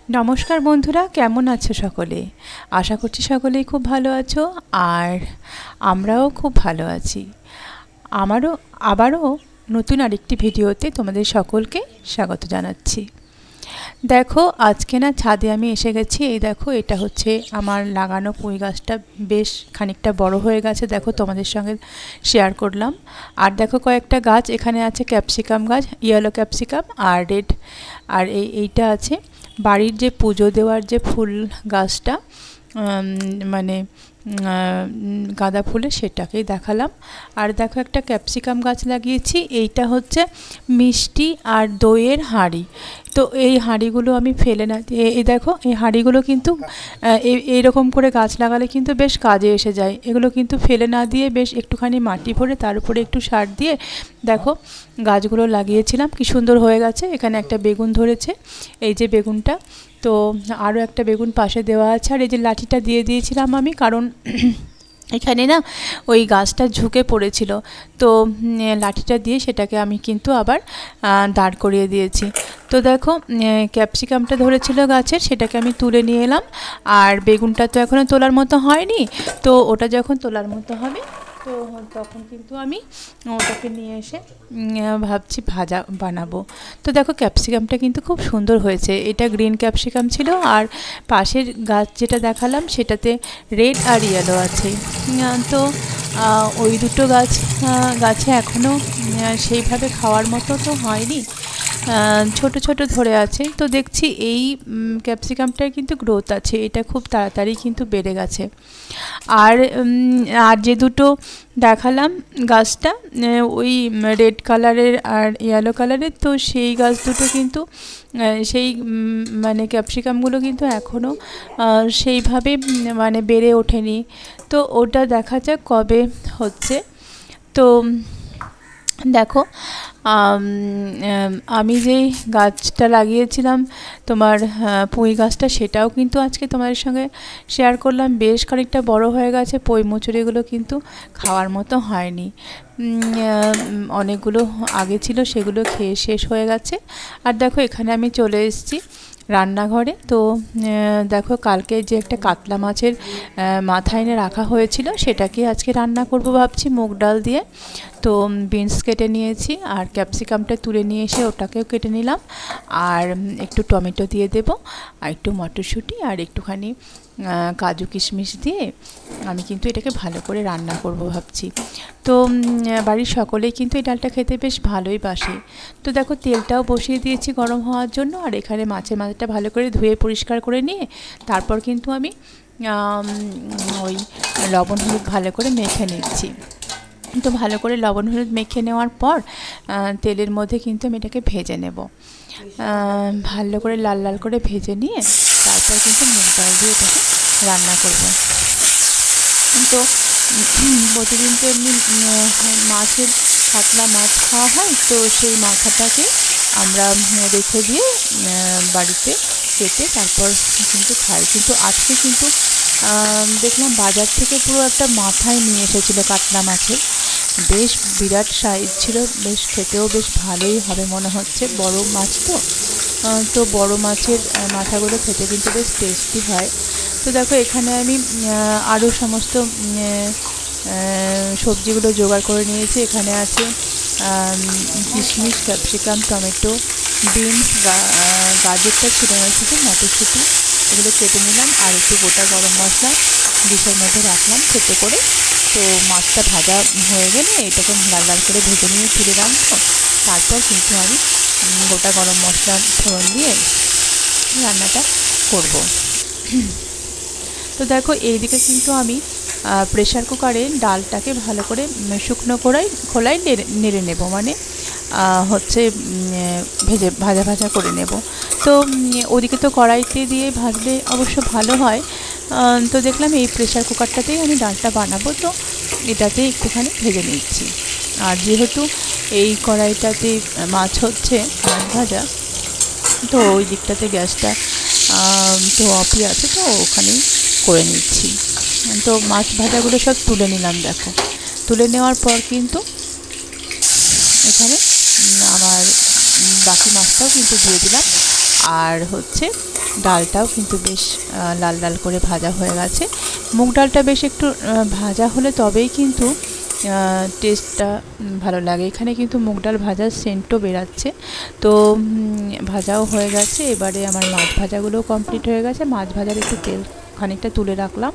नमस्कार बंधुरा केमन आछो सकले आशा करछि सकलेई खूब भालो आछो और आमराओ खूब भालो आछि। आमारो आबारो नतून आरेकटी भिडियोते तोमादेर सकलके स्वागत जानाच्छि। देखो आज के ना छादे आमी एसे गेছি এই দেখো এটা হচ্ছে আমার লাগানো পুঁই গাছটা বেশ খানিকটা বড় হয়ে গেছে। দেখো তোমাদের সঙ্গে শেয়ার করলাম। আর দেখো কয়েকটা গাছ এখানে আছে ক্যাপসিকাম গাছ, ইয়েলো ক্যাপসিকাম আর রেড, আর এইটা আছে বাড়ির যে পুজো দেওয়ার যে ফুল গাছটা মানে গাঁদা ফুলের সেটাকেই দেখালাম। আর দেখো একটা ক্যাপসিকাম গাছ লাগিয়েছি, এইটা হচ্ছে মিষ্টি আর দইয়ের হাঁড়ি। তো এই হাঁড়িগুলো আমি ফেলে না দিয়ে এই দেখো এই হাঁড়িগুলো কিন্তু এইরকম করে গাছ লাগালে কিন্তু বেশ কাজে এসে যায়। এগুলো কিন্তু ফেলে না দিয়ে বেশ একটুখানি মাটি ভরে তার উপরে একটু সার দিয়ে দেখো গাছগুলো লাগিয়েছিলাম, কি সুন্দর হয়ে গেছে। এখানে একটা বেগুন ধরেছে, এই যে বেগুনটা, তো আরও একটা বেগুন পাশে দেওয়া আছে। আর এই যে লাঠিটা দিয়ে দিয়েছিলাম আমি, কারণ এখানে না ওই গাছটা ঝুঁকে পড়েছিল, তো লাঠিটা দিয়ে সেটাকে আমি কিন্তু আবার দাঁড় করিয়ে দিয়েছি। তো দেখো ক্যাপসিকামটা ধরেছিল গাছের, সেটাকে আমি তুলে নিয়ে এলাম। আর বেগুনটা তো এখনও তোলার মতো হয়নি, তো ওটা যখন তোলার মতো হবে তো তখন কিন্তু আমি ওটাকে নিয়ে এসে ভাবছি ভাজা বানাবো। তো দেখো ক্যাপসিকামটা কিন্তু খুব সুন্দর হয়েছে। এটা গ্রিন ক্যাপসিকাম ছিল, আর পাশের গাছ যেটা দেখালাম সেটাতে রেড আর ইয়েলো আছে। তো ওই দুটো গাছে এখনও সেইভাবে খাওয়ার মতো তো হয়নি, ছোট ছোট ধরে আছে। তো দেখছি এই ক্যাপসিকামটার কিন্তু গ্রোথ আছে, এটা খুব তাড়াতাড়ি কিন্তু বেড়ে গেছে। আর যে দুটো দেখালাম গাছটা ওই রেড কালারের আর ইয়েলো কালারের, তো সেই গাছ দুটো কিন্তু সেই মানে ক্যাপসিকামগুলো কিন্তু এখনও সেইভাবে মানে বেড়ে ওঠেনি। তো ওটা দেখা যাক কবে হচ্ছে। তো দেখো আমি যেই গাছটা লাগিয়েছিলাম তোমার পুঁই গাছটা, সেটাও কিন্তু আজকে তোমাদের সঙ্গে শেয়ার করলাম। বেশ খানিকটা বড় হয়ে গেছে, পুঁই মুচুরিগুলো কিন্তু খাওয়ার মতো হয়নি, অনেকগুলো আগে ছিল সেগুলো খেয়ে শেষ হয়ে গেছে। আর দেখো এখানে আমি চলে এসেছি রান্নাঘরে। তো দেখো কালকে যে একটা কাতলা মাছের মাথা এনে রাখা হয়েছিল সেটাকে আজকে রান্না করব ভাবছি মুগ ডাল দিয়ে। তো বিনস কেটে নিয়েছি আর ক্যাপসিকামটা তুলে নিয়ে এসে ওটাকেও কেটে নিলাম, আর একটু টমেটো দিয়ে দেব, আর একটু মটরশুঁটি আর একটুখানি কাজু কিশমিশ দিয়ে আমি কিন্তু এটাকে ভালো করে রান্না করব ভাবছি। তো বাড়ির সকলেই কিন্তু এই ডালটা খেতে বেশ ভালোই বাসে। তো দেখো তেলটাও বসিয়ে দিয়েছি গরম হওয়ার জন্য, আর এখানে মাছের মাথাটা ভালো করে ধুয়ে পরিষ্কার করে নিয়ে তারপর কিন্তু আমি ওই লবণ হলুদ ভালো করে মেখে নিচ্ছি। তো ভালো করে লবণ হলুদ মেখে নেওয়ার পর তেলের মধ্যে কিন্তু আমি এটাকে ভেজে নেব, ভালো করে লাল লাল করে ভেজে নিয়ে তারপর কিন্তু মুগ ডাল দিয়ে এটাকে রান্না করব। তো প্রতিদিন তো এমনি মাছের কাতলা মাছ খাওয়া হয়, তো সেই মাথাটাকে আমরা রেখে দিয়ে বাড়িতে কেটে তারপর কিন্তু খাই। কিন্তু আজকে কিন্তু দেখলাম বাজার থেকে পুরো একটা মাথায় নিয়ে এসেছিলো কাতলা মাছের, বেশ বিরাট সাইজ ছিল, বেশ খেতেও বেশ ভালোই হবে মনে হচ্ছে, বড় মাছ তো। তো বড় মাছের মাথাগুলো খেতে কিন্তু বেশ টেস্টি হয়। তো দেখো এখানে আমি আরও সমস্ত সবজিগুলো জোগাড় করে নিয়েছি। এখানে আছে কিশমিশ, ক্যাপসিকাম, টমেটো, বিনস, গাজরটা ছিঁড়ে নিয়েছি, মটরশুঁটি, এগুলো কেটে নিলাম, আর একটু গোটা গরম মশলা ডিশের মধ্যে রাখলাম ছোটো করে। তো মাছটা ভাজা হয়ে গেলে এটাকে লাল লাল করে ভেজে নিয়ে তুলে রাখবো, তারপর কিন্তু আমি গোটা গরম মশলা ফোড়ন দিয়ে রান্নাটা করব। তো দেখো এইদিকে কিন্তু আমি প্রেশার কুকারে ডালটাকে ভালো করে শুকনো খোলায় নেড়ে নেব, মানে হচ্ছে ভাজা করে নেব। তো ওদিকে তো কড়াইতে দিয়ে ভাজলে অবশ্য ভালো হয়। তো দেখলাম এই প্রেশার কুকারটাতেই আমি ডালটা বানাবো, তো এটাতেই একটুখানি ভেজে নিচ্ছি। আর যেহেতু এই কড়াইটাতে মাছ হচ্ছে, মাছ ভাজা, তো ওই দিকটাতে গ্যাসটা তো অফই আছে, তো ওখানেই করে নিচ্ছি। তো মাছ ভাজাগুলো সব তুলে নিলাম। দেখো তুলে নেওয়ার পর কিন্তু এখানে আমার বাকি মাছটাও কিন্তু দিয়ে দিলাম, আর হচ্ছে ডালটাও কিন্তু বেশ লাল লাল করে ভাজা হয়ে গেছে। মুগ ডালটা বেশ একটু ভাজা হলে তবেই কিন্তু টেস্টটা ভালো লাগে। এখানে কিন্তু মুগ ডাল ভাজার সেন্টও বেরাচ্ছে। তো ভাজাও হয়ে গেছে। এবারে আমার মাছ ভাজাগুলোও কমপ্লিট হয়ে গেছে। মাছ ভাজার একটু তেল খানিকটা তুলে রাখলাম।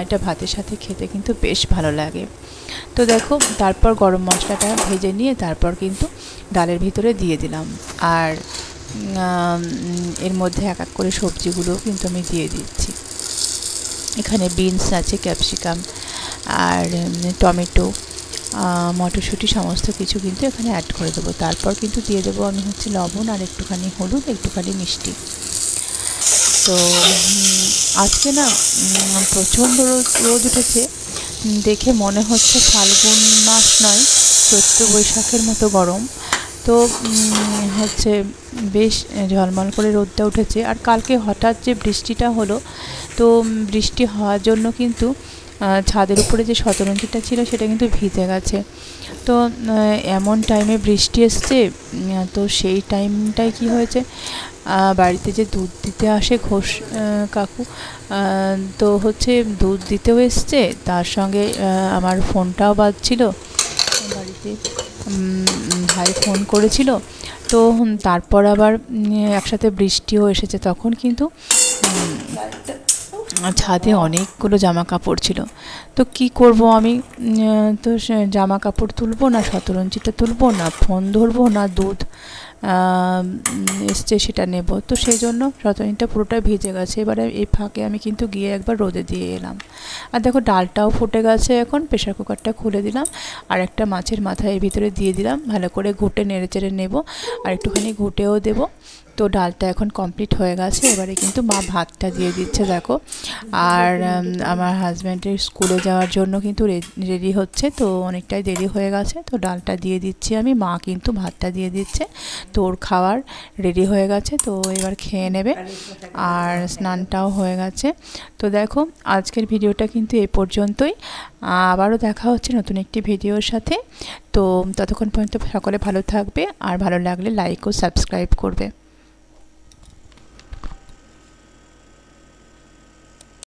এটা ভাতের সাথে খেতে কিন্তু বেশ ভালো লাগে। তো দেখো, তারপর গরম মশলাটা ভেজে নিয়ে তারপর কিন্তু ডালের ভিতরে দিয়ে দিলাম। আর এর মধ্যে এক এক করে সবজিগুলো কিন্তু আমি দিয়ে দিচ্ছি। এখানে বিনস আছে, ক্যাপসিকাম আর টমেটো, মটরশুঁটি সমস্ত কিছু কিন্তু এখানে অ্যাড করে দেবো। তারপর কিন্তু দিয়ে দেবো আমি হচ্ছে লবণ আর একটুখানি হলুদ, একটুখানি মিষ্টি। তো আজকে না প্রচণ্ড রোদ উঠেছে, দেখে মনে হচ্ছে ফাল্গুন মাস নয়, চৈত্র বৈশাখের মতো গরম। তো হচ্ছে বেশ ঝলমল করে রোদটা উঠেছে। আর কালকে হঠাৎ যে বৃষ্টিটা হলো, তো বৃষ্টি হওয়ার জন্য কিন্তু ছাদের উপরে যে শতরঞ্জিটা ছিল সেটা কিন্তু ভিজে গেছে। তো এমন টাইমে বৃষ্টি এসছে, তো সেই টাইমটায় কি হয়েছে, বাড়িতে যে দুধ দিতে আসে ঘোষ কাকু, তো হচ্ছে দুধ দিতেও এসছে, তার সঙ্গে আমার ফোনটাও বাজছিল। বাড়িতে ভাই ফোন করেছিল। তো তারপর আবার একসাথে বৃষ্টিও এসেছে। তখন কিন্তু ছাদে অনেকগুলো জামা কাপড় ছিল। তো কি করব আমি, তো জামা কাপড় তুলবো না, শতরঞ্জিটা তুলবো না, ফোন ধরবো না, দুধ এসছে সেটা নেব। তো সেই জন্য শতরঞ্জিটা পুরোটা ভিজে গেছে। এবারে এই ফাঁকে আমি কিন্তু গিয়ে একবার রোদে দিয়ে এলাম। আর দেখো, ডালটাও ফুটে গেছে। এখন প্রেশার কুকারটা খুলে দিলাম আর একটা মাছের মাথা এর ভিতরে দিয়ে দিলাম। ভালো করে ঘুটে নেড়ে চেড়ে নেব আর একটুখানি ঘুটেও দেবো। তো ডালটা এখন কমপ্লিট হয়ে গেছে। এবারে কিন্তু মা ভাতটা দিয়ে দিচ্ছে দেখো। আর আমার হাজব্যান্ডের স্কুলে যাওয়ার জন্য কিন্তু রেডি হচ্ছে। তো অনেকটাই দেরি হয়ে গেছে। তো ডালটা দিয়ে দিচ্ছি আমি, মা কিন্তু ভাতটা দিয়ে দিচ্ছে। তো ওর খাওয়ার রেডি হয়ে গেছে, তো এবার খেয়ে নেবে। আর স্নানটাও হয়ে গেছে। তো দেখো, আজকের ভিডিওটা কিন্তু এই পর্যন্তই। আবারও দেখা হচ্ছে নতুন একটি ভিডিওর সাথে। তো ততক্ষণ পর্যন্ত সকলে ভালো থাকবে, আর ভালো লাগলে লাইক ও সাবস্ক্রাইব করবে।